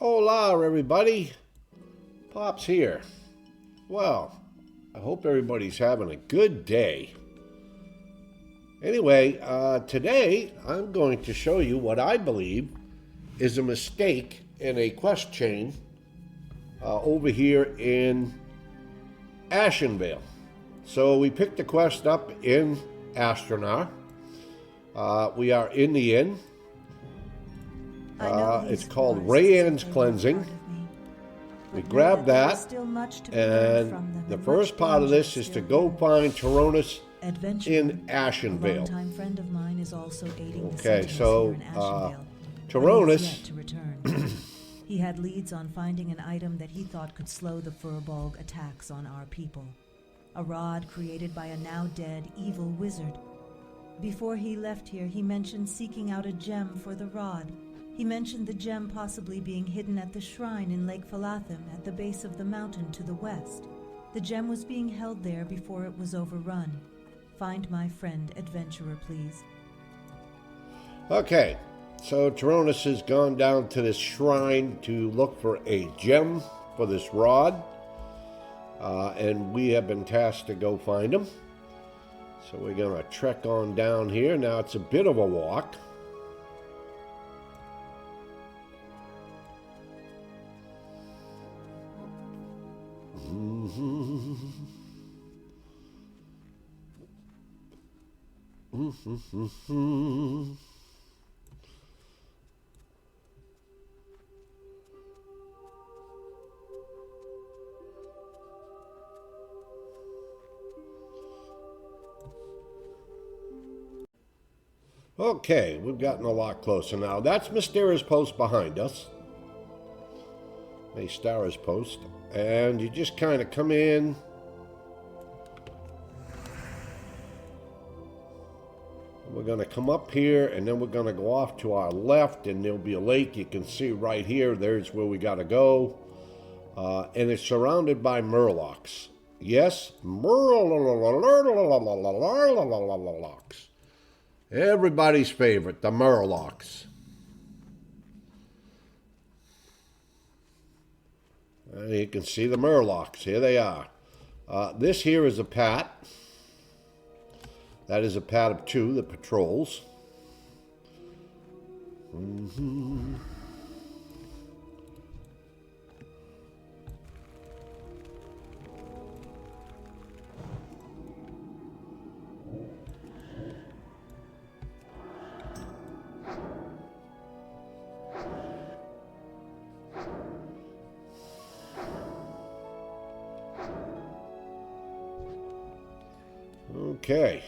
Hola, everybody. Pops here. Well, I hope everybody's having a good day. Anyway, today I'm going to show you what I believe is a mistake in a quest chain over here in Ashenvale. So we picked the quest up in Astronar. We are in the inn. It's called Rayanne's Cleansing. We grab that, and the first part of this is to go find Tyrannus in Ashenvale. Okay, so Tyrannus, he had leads on finding an item that he thought could slow the Furbolg attacks on our people. A rod created by a now-dead evil wizard. Before he left here, he mentioned seeking out a gem for the rod. He mentioned the gem possibly being hidden at the shrine in Lake Phalathim at the base of the mountain to the west. The gem was being held there before it was overrun. Find my friend, adventurer, please. Okay, so Tyrannus has gone down to this shrine to look for a gem for this rod. And we have been tasked to go find him. So we're going to trek on down here. Now it's a bit of a walk. Okay, we've gotten a lot closer now. That's Mystara's post behind us. Mystara's post. And you just kind of come in. We're going to come up here, and then we're going to go off to our left, and there'll be a lake. You can see right here. There's where we got to go. And it's surrounded by murlocs. Yes, murlocs. Everybody's favorite, the murlocs. And you can see the murlocs. Here they are. This here is a pat. That is a pat of 2 that patrols. Okay.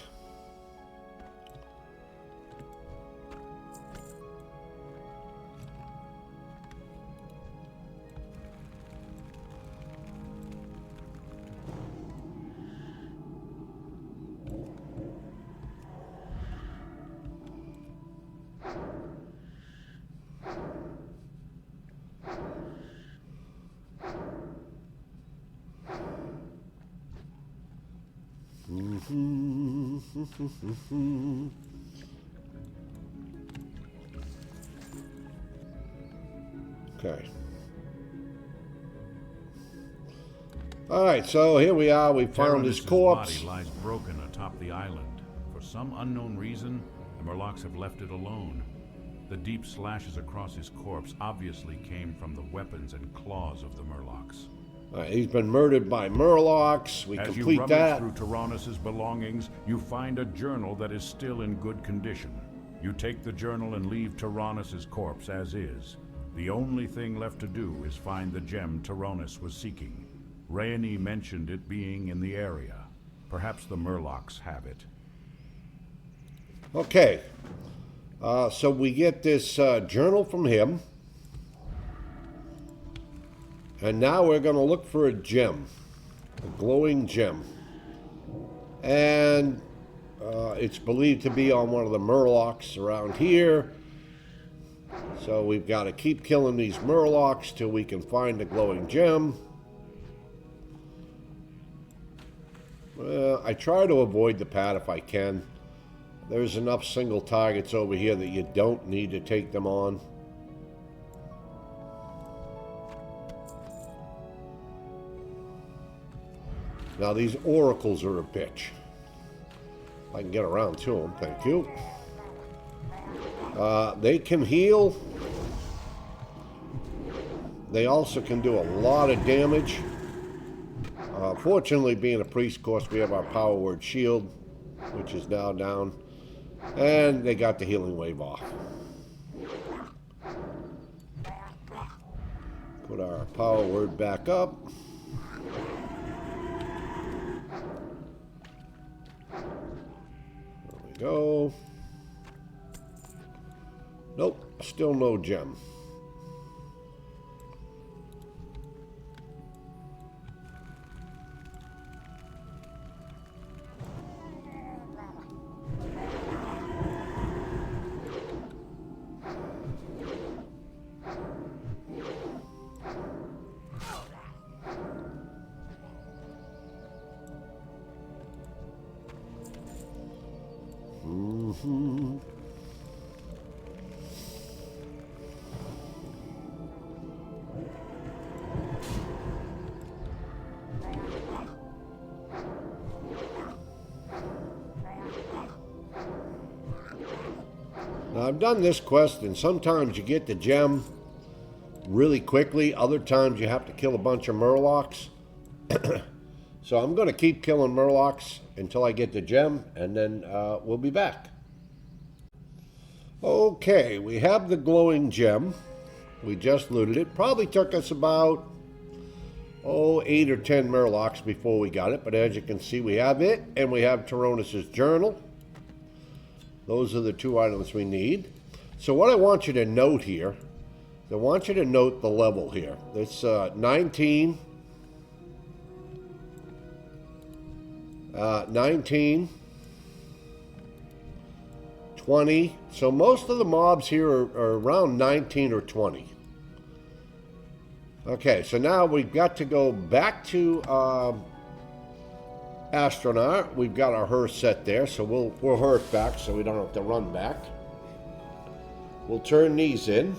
Okay. All right, so here we are. We found his corpse. Body lies broken atop the island. For some unknown reason, the Murlocs have left it alone. The deep slashes across his corpse obviously came from the weapons and claws of the Murlocs. He's been murdered by murlocs. We complete that. As you rummage through Tyrannus's belongings, you find a journal that is still in good condition. You take the journal and leave Tyrannus's corpse as is. The only thing left to do is find the gem Tyrannus was seeking. Rayanne mentioned it being in the area. Perhaps the Murlocs have it. Okay. So we get this journal from him. And now we're going to look for a gem. A glowing gem. And it's believed to be on one of the murlocs around here. So we've got to keep killing these murlocs till we can find the glowing gem. Well, I try to avoid the pad if I can. There's enough single targets over here that you don't need to take them on. Now these oracles are a bitch. If I can get around to them, thank you. They can heal. They also can do a lot of damage. Fortunately, being a priest, of course, we have our power word shield, which is now down. And they got the healing wave off. Put our power word back up. There we go. Nope, still no gem. Now, I've done this quest, and sometimes you get the gem really quickly. Other times you have to kill a bunch of murlocs. So I'm going to keep killing murlocs until I get the gem, and then we'll be back. Okay, we have the glowing gem. We just looted it. Probably took us about 8 or 10 murlocs before we got it, but as you can see, we have it, and we have Tyrannus's journal. Those are the two items we need. So what I want you to note here, I want you to note the level here. It's 19, 19, 20. So most of the mobs here are around 19 or 20. Okay, so now we've got to go back to Astronaut. We've got our hearse set there, so we'll hearse back so we don't have to run back. We'll turn these in.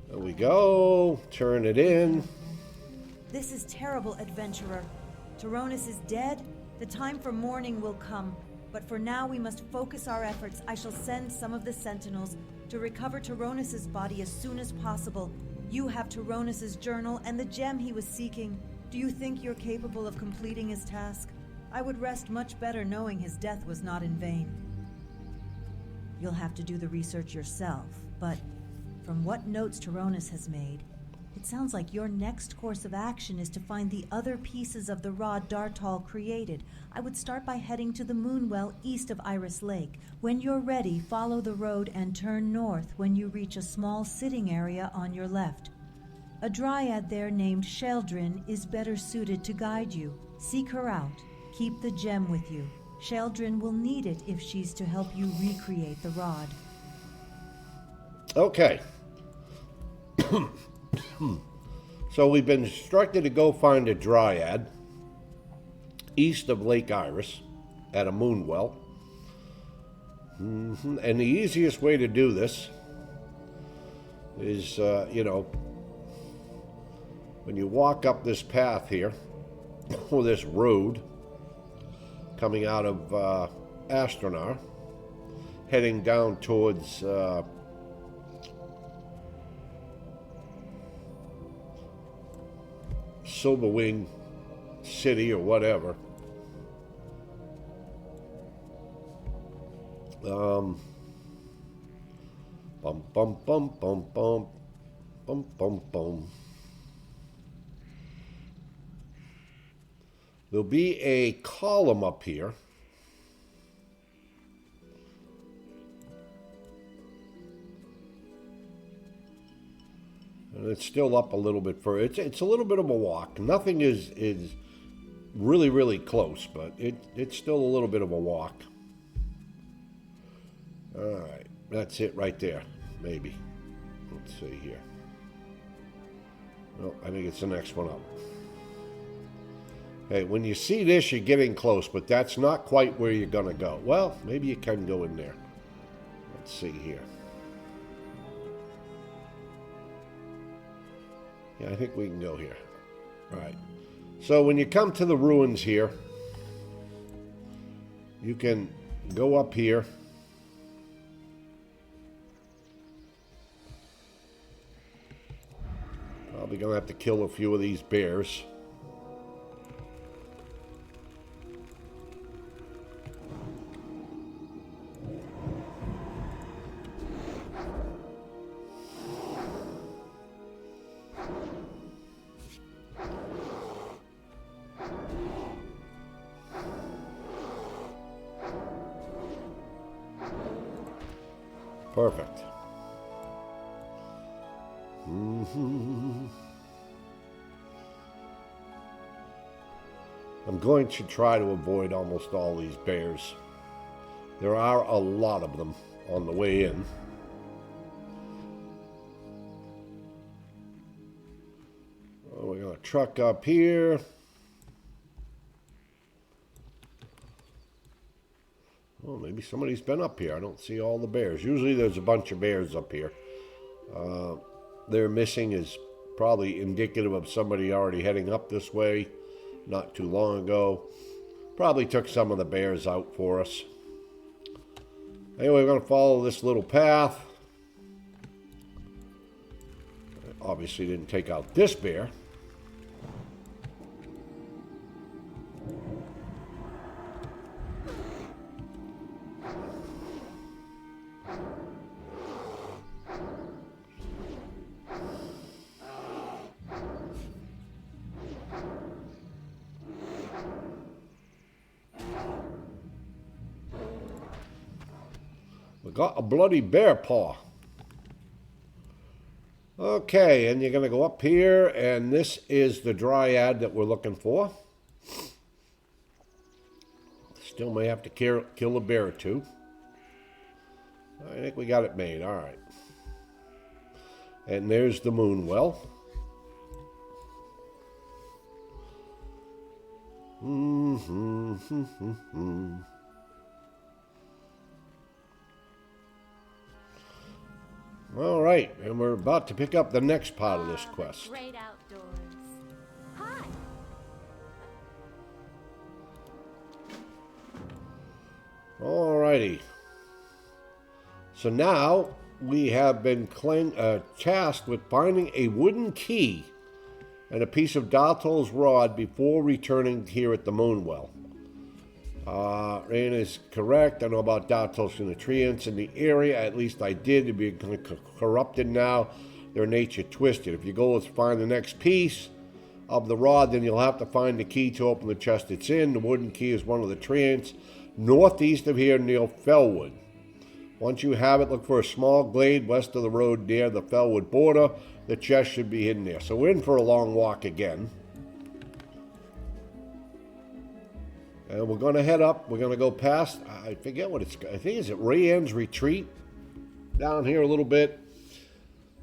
There we go. Turn it in. This is terrible, adventurer. Tyrannus is dead. The time for mourning will come. But for now, we must focus our efforts. I shall send some of the sentinels to recover Tyrannus's body as soon as possible. You have Tyrannus's journal and the gem he was seeking. Do you think you're capable of completing his task? I would rest much better knowing his death was not in vain. You'll have to do the research yourself, but from what notes Tyrannus has made, it sounds like your next course of action is to find the other pieces of the rod Dartal created. I would start by heading to the Moonwell east of Iris Lake. When you're ready, follow the road and turn north when you reach a small sitting area on your left. A dryad there named Sheldrin is better suited to guide you. Seek her out. Keep the gem with you. Sheldrin will need it if she's to help you recreate the rod. Okay. So we've been instructed to go find a dryad east of Lake Iris at a moonwell. And the easiest way to do this is, when you walk up this path here, or this road coming out of Astronar, heading down towards Silverwing City or whatever. Bum bum bum bum bum bum bum bum. There'll be a column up here. And it's still up a little bit further. It's a little bit of a walk. Nothing is really, really close, but it's still a little bit of a walk. All right, that's it right there, maybe. Let's see here. No, I think it's the next one up. Hey, when you see this, you're getting close, but that's not quite where you're going to go. Well, maybe you can go in there. Let's see here. Yeah, I think we can go here. All right. So when you come to the ruins here, you can go up here. Probably gonna have to kill a few of these bears. Perfect. I'm going to try to avoid almost all these bears. There are a lot of them on the way in. Oh, we're going to truck up here. Oh, maybe somebody's been up here. I don't see all the bears. Usually there's a bunch of bears up here. Their missing is probably indicative of somebody already heading up this way not too long ago. Probably took some of the bears out for us. Anyway, we're going to follow this little path. Obviously didn't take out this bear. We got a bloody bear paw. Okay, and you're going to go up here, and this is the dryad that we're looking for. Still may have to kill a bear or two. I think we got it made. All right. And there's the moon well. All right, and we're about to pick up the next part of this quest. Great outdoors. Hi. All righty. So now we have been tasked with finding a wooden key and a piece of Dartle's rod before returning here at the Moonwell. Rain is correct. I know about Dartle's nutrients in the area. At least I did. They're being corrupted now. Their nature twisted. If you go to find the next piece of the rod, then you'll have to find the key to open the chest it's in. The wooden key is one of the treants northeast of here near Fellwood. Once you have it, look for a small glade west of the road near the Fellwood border. The chest should be hidden there. So we're in for a long walk again. And we're going to head up. We're going to go past, I forget what it's, I think it's at Rayanne's Retreat. Down here a little bit.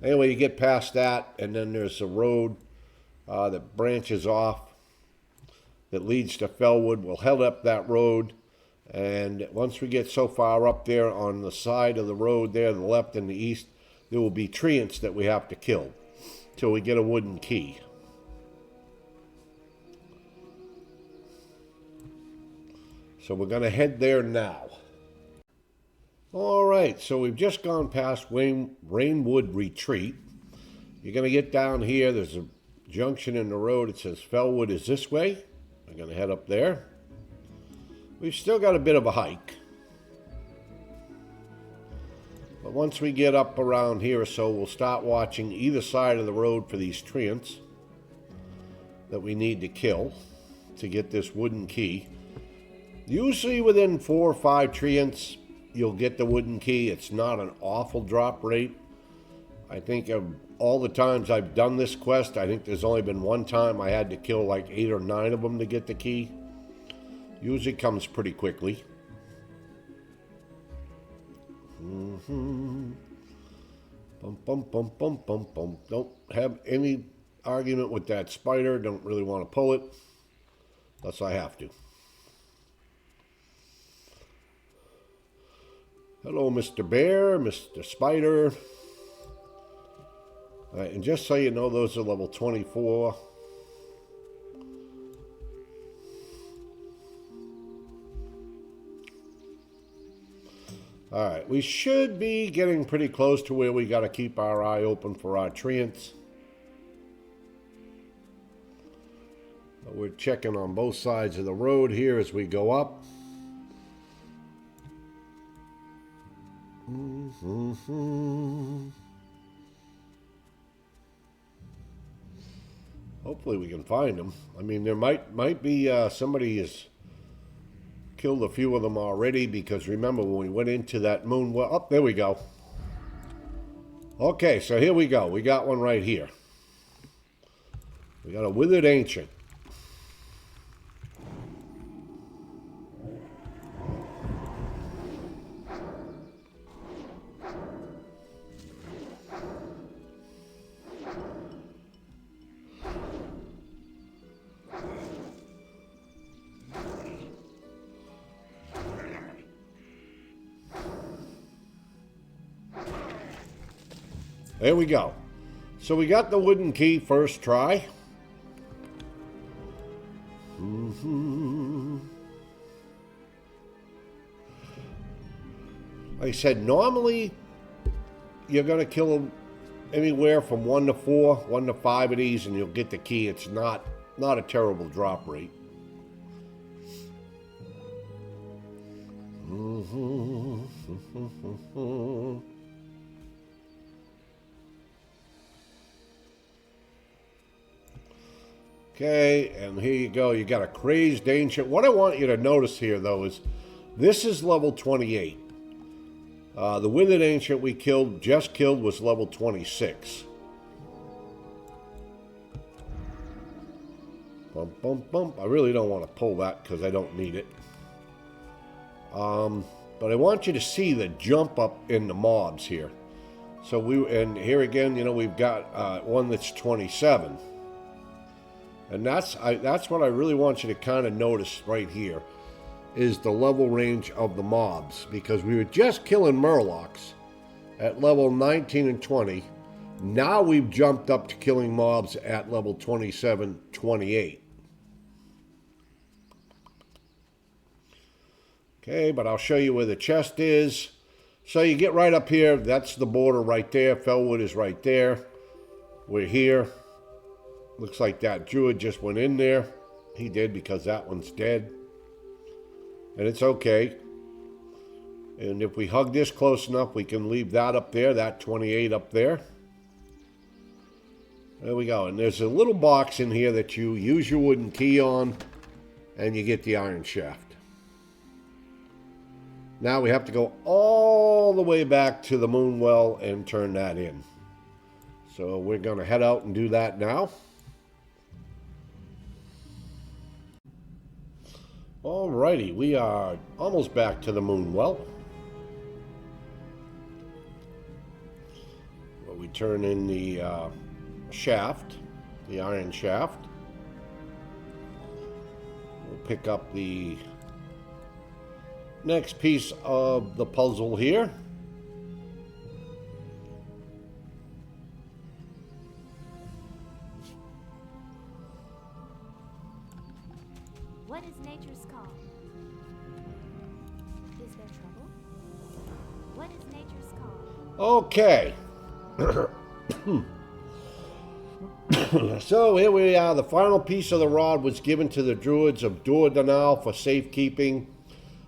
Anyway, you get past that, and then there's a road that branches off that leads to Fellwood. We'll head up that road. And once we get so far up there on the side of the road there, the left and the east, there will be treants that we have to kill till we get a wooden key. So we're going to head there now. All right, so we've just gone past Rainwood Retreat. You're going to get down here. There's a junction in the road. It says Fellwood is this way. I'm going to head up there. We've still got a bit of a hike. But once we get up around here or so, we'll start watching either side of the road for these treants that we need to kill to get this wooden key. Usually within 4 or 5 treants, you'll get the wooden key. It's not an awful drop rate. I think of all the times I've done this quest, I think there's only been one time I had to kill like 8 or 9 of them to get the key. Usually comes pretty quickly. Bum, bum, bum, bum, bum, bum. Don't have any argument with that spider. Don't really want to pull it unless I have to. Hello, Mr. Bear, Mr. Spider. All right, and just so you know, those are level 24. All right, we should be getting pretty close to where we got to keep our eye open for our treants. We're checking on both sides of the road here as we go up. Hopefully we can find them. I mean, there might be somebody has killed a few of them already, because remember when we went into that moon well, oh, there we go. Okay, so here we go. We got one right here. We got a withered ancient. There we go. So we got the wooden key first try. Like I said, normally you're going to kill anywhere from 1 to 4, 1 to 5 of these, and you'll get the key. It's not a terrible drop rate. Okay, and here you go. You got a crazed ancient. What I want you to notice here, though, is this is level 28. The withered ancient we just killed, was level 26. Bump, bump, bump. I really don't want to pull that because I don't need it. But I want you to see the jump up in the mobs here. So and here again, you know, we've got one that's 27. And that's what I really want you to kind of notice right here, is the level range of the mobs. Because we were just killing murlocs at level 19 and 20. Now we've jumped up to killing mobs at level 27, 28. Okay, but I'll show you where the chest is. So you get right up here. That's the border right there. Fellwood is right there. We're here. Looks like that druid just went in there. He did, because that one's dead. And it's okay. And if we hug this close enough, we can leave that up there, that 28 up there. There we go. And there's a little box in here that you use your wooden key on, and you get the iron shaft. Now we have to go all the way back to the moon well and turn that in. So we're going to head out and do that now. Alrighty, we are almost back to the moon well. Where we turn in the shaft, the iron shaft. We'll pick up the next piece of the puzzle here. What is nature's call? Is there trouble? What is nature's call? Okay. So here we are. The final piece of the rod was given to the druids of Duodanal for safekeeping.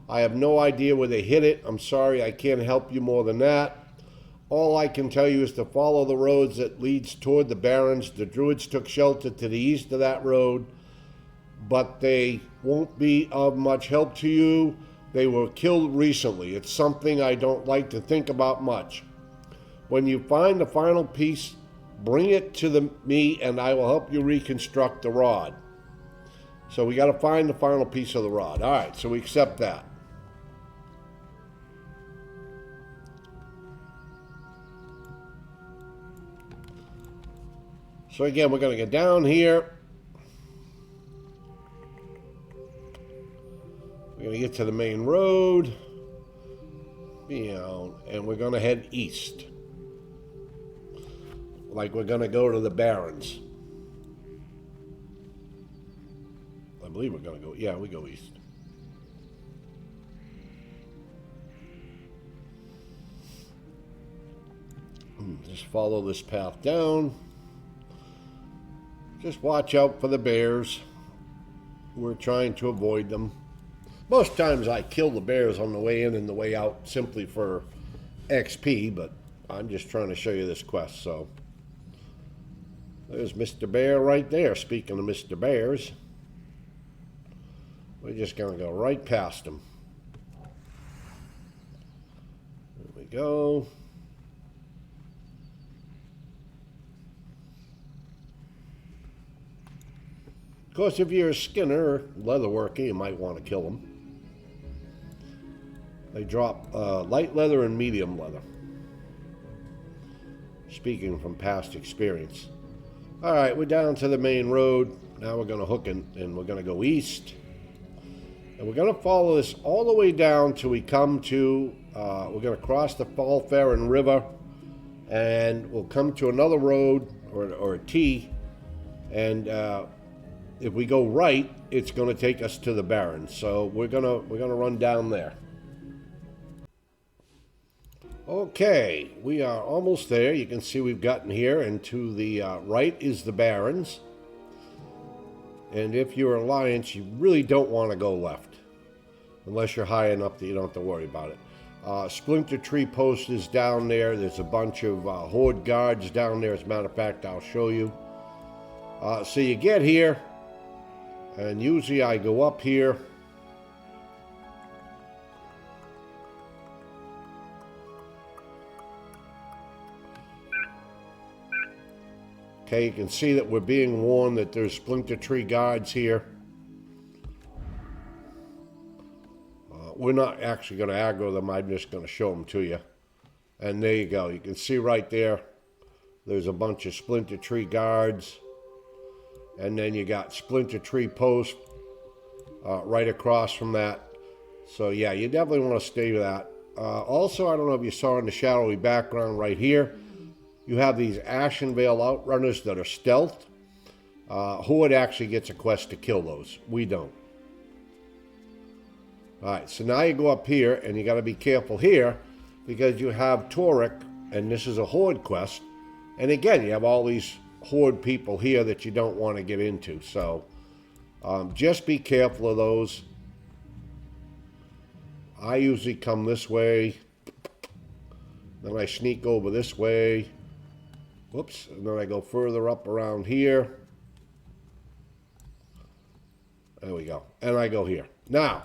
I have no idea where they hid it. I'm sorry, I can't help you more than that. All I can tell you is to follow the roads that leads toward the barrens. The druids took shelter to the east of that road, but they won't be of much help to you. They were killed recently. It's something I don't like to think about much. When you find the final piece, bring it to me and I will help you reconstruct the rod. So we got to find the final piece of the rod. All right, so we accept that. So again, we're going to get down here. We're going to get to the main road. and we're going to head east. Like we're going to go to the Barrens. I believe we're going to go, yeah, we go east. Just follow this path down. Just watch out for the bears. We're trying to avoid them. Most times I kill the bears on the way in and the way out simply for XP, but I'm just trying to show you this quest. So there's Mr. Bear right there. Speaking of Mr. Bears, we're just going to go right past him. There we go. Of course, if you're a skinner or leather worker, you might want to kill them. They drop light leather and medium leather. Speaking from past experience. All right, we're down to the main road. Now we're going to hook and we're going to go east. And we're going to follow this all the way down till we come to, we're going to cross the Fall Farron River. And we'll come to another road or a T. And if we go right, it's going to take us to the Barrens. So we're gonna run down there. Okay, we are almost there. You can see we've gotten here, and to the right is the Barrens. And if you're Alliance, you really don't want to go left, unless you're high enough that you don't have to worry about it. Splinter Tree Post is down there. There's a bunch of Horde guards down there. As a matter of fact, I'll show you. So you get here. And usually I go up here. Okay, you can see that we're being warned that there's Splinter Tree guards here. We're not actually going to aggro them. I'm just going to show them to you. And there you go. You can see right there. There's a bunch of Splinter Tree guards. And then you got Splinter Tree Post right across from that. So yeah, you definitely want to stay with that. Also, I don't know if you saw in the shadowy background right here, you have these Ashenvale Outrunners that are stealthed. Horde actually gets a quest to kill those. We don't. Alright, so now you go up here, and you got to be careful here, because you have Torek, and this is a Horde quest. And again, you have all these Horde people here that you don't want to get into, so just be careful of those. I usually come this way, then I sneak over this way, whoops, and then I go further up around here. There we go, and I go here. Now,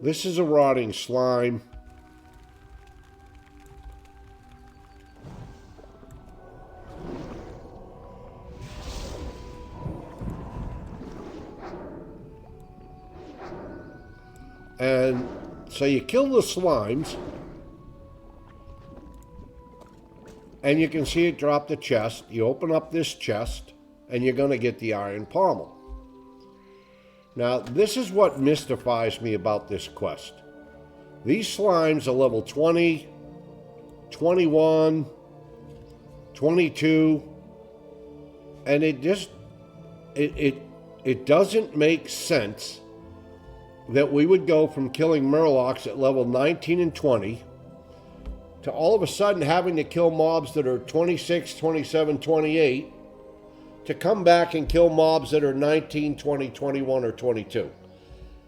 this is a rotting slime. And so you kill the slimes, and you can see it drop the chest. You open up this chest, and you're going to get the iron pommel. Now, this is what mystifies me about this quest. These slimes are level 20, 21, 22, and it doesn't make sense that we would go from killing Murlocs at level 19 and 20 to all of a sudden having to kill mobs that are 26, 27, 28 to come back and kill mobs that are 19, 20, 21, or 22.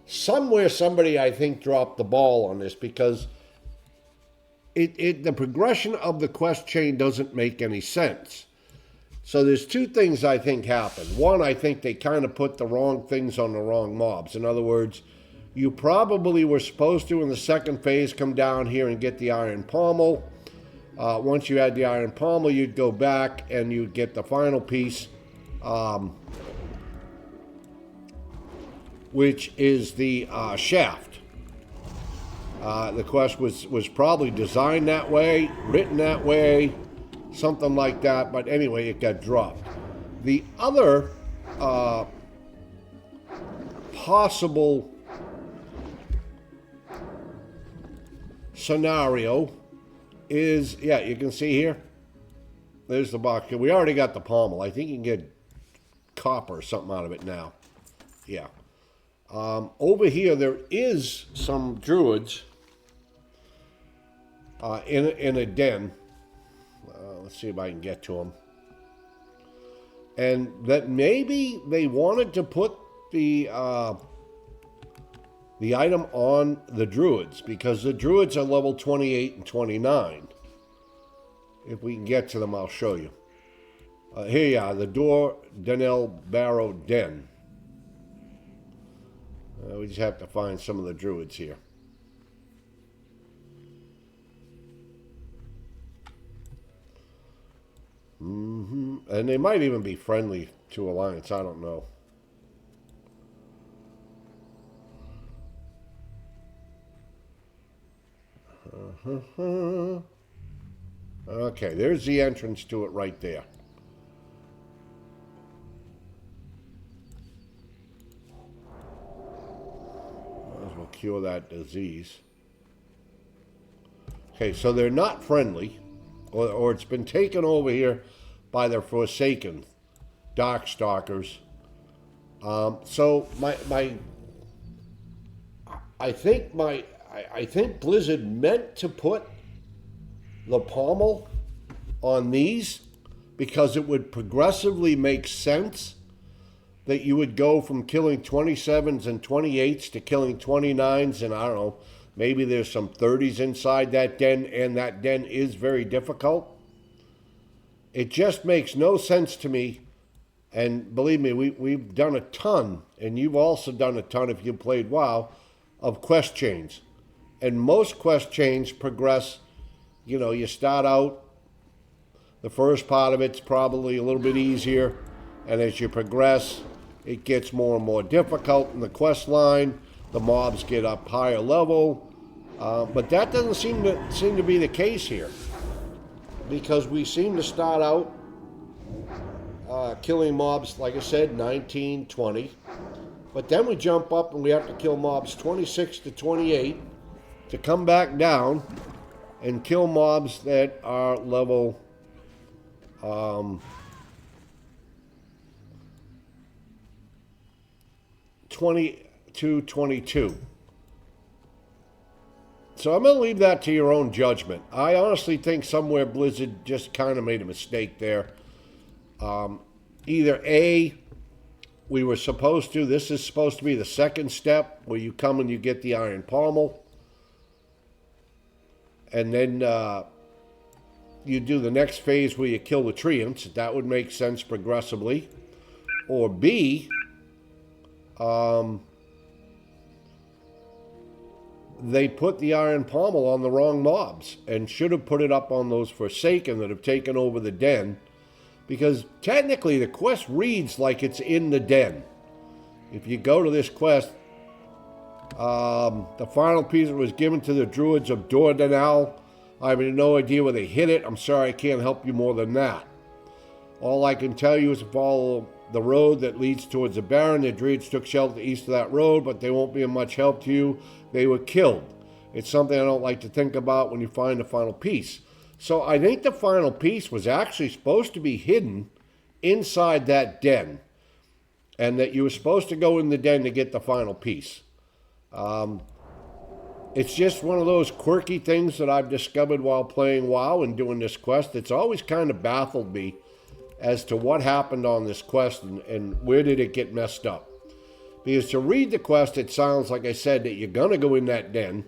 Somewhere somebody, I think, dropped the ball on this, because the progression of the quest chain doesn't make any sense. So there's two things I think happened. One, I think they kind of put the wrong things on the wrong mobs. In other words, you probably were supposed to, in the second phase, come down here and get the iron pommel. Once you had the iron pommel, you'd go back and you'd get the final piece, which is the shaft. The quest was probably designed that way, written that way, something like that. But anyway, it got dropped. The other possible scenario is, yeah, you can see here. There's the box. We already got the pommel. I think you can get copper or something out of it now. Yeah. Over here, there is some druids in a den. Let's see if I can get to them. And that maybe they wanted to put the item on the druids, because the druids are level 28 and 29. If we can get to them, I'll show you. Here you are, the Dor Denel Barrow Den. We just have to find some of the druids here. And they might even be friendly to Alliance, I don't know. Okay, there's the entrance to it right there. Might as well cure that disease. Okay, so they're not friendly, or it's been taken over here by their Forsaken Darkstalkers. So I think Blizzard meant to put the pommel on these because it would progressively make sense that you would go from killing 27s and 28s to killing 29s, and I don't know, maybe there's some 30s inside that den, and that den is very difficult. It just makes no sense to me, and believe me, we've done a ton, and you've also done a ton if you played WoW, of quest chains. And most quest chains progress, you know, you start out, the first part of it's probably a little bit easier, and as you progress, it gets more and more difficult in the quest line. The mobs get up higher level, but that doesn't seem to be the case here, because we seem to start out killing mobs, like I said, 19, 20, but then we jump up and we have to kill mobs 26 to 28 to come back down and kill mobs that are level 20 to 22. So I'm going to leave that to your own judgment. I honestly think somewhere Blizzard just kind of made a mistake there. Either A, we were supposed to, this is supposed to be the second step where you come and you get the Iron Pommel, and then you do the next phase where you kill the Treants. That would make sense progressively. Or B, they put the Iron Pommel on the wrong mobs and should have put it up on those Forsaken that have taken over the den, because technically the quest reads like it's in the den. If you go to this quest, the final piece was given to the Druids of Dordanal. I have no idea where they hit it. I'm sorry, I can't help you more than that. All I can tell you is to follow the road that leads towards the Baron. The Druids took shelter east of that road, but they won't be of much help to you. They were killed. It's something I don't like to think about when you find the final piece. So I think the final piece was actually supposed to be hidden inside that den, and that you were supposed to go in the den to get the final piece. It's just one of those quirky things that I've discovered while playing WoW and doing this quest. It's always kind of baffled me as to what happened on this quest and where did it get messed up. Because to read the quest, it sounds like I said that you're going to go in that den,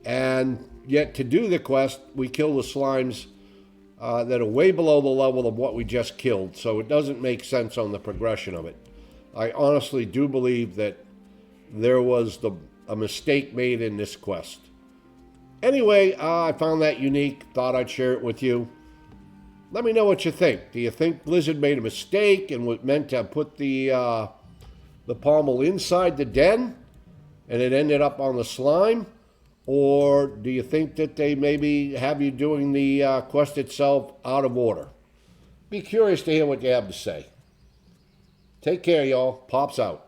and yet to do the quest, we kill the slimes that are way below the level of what we just killed, so it doesn't make sense on the progression of it. I honestly do believe that there was a mistake made in this quest. Anyway, I found that unique, thought I'd share it with you. Let me know what you think. Do you think Blizzard made a mistake and was meant to put the pommel inside the den and it ended up on the slime? Or do you think that they maybe have you doing the quest itself out of order? Be curious to hear what you have to say. Take care, y'all. Pops out.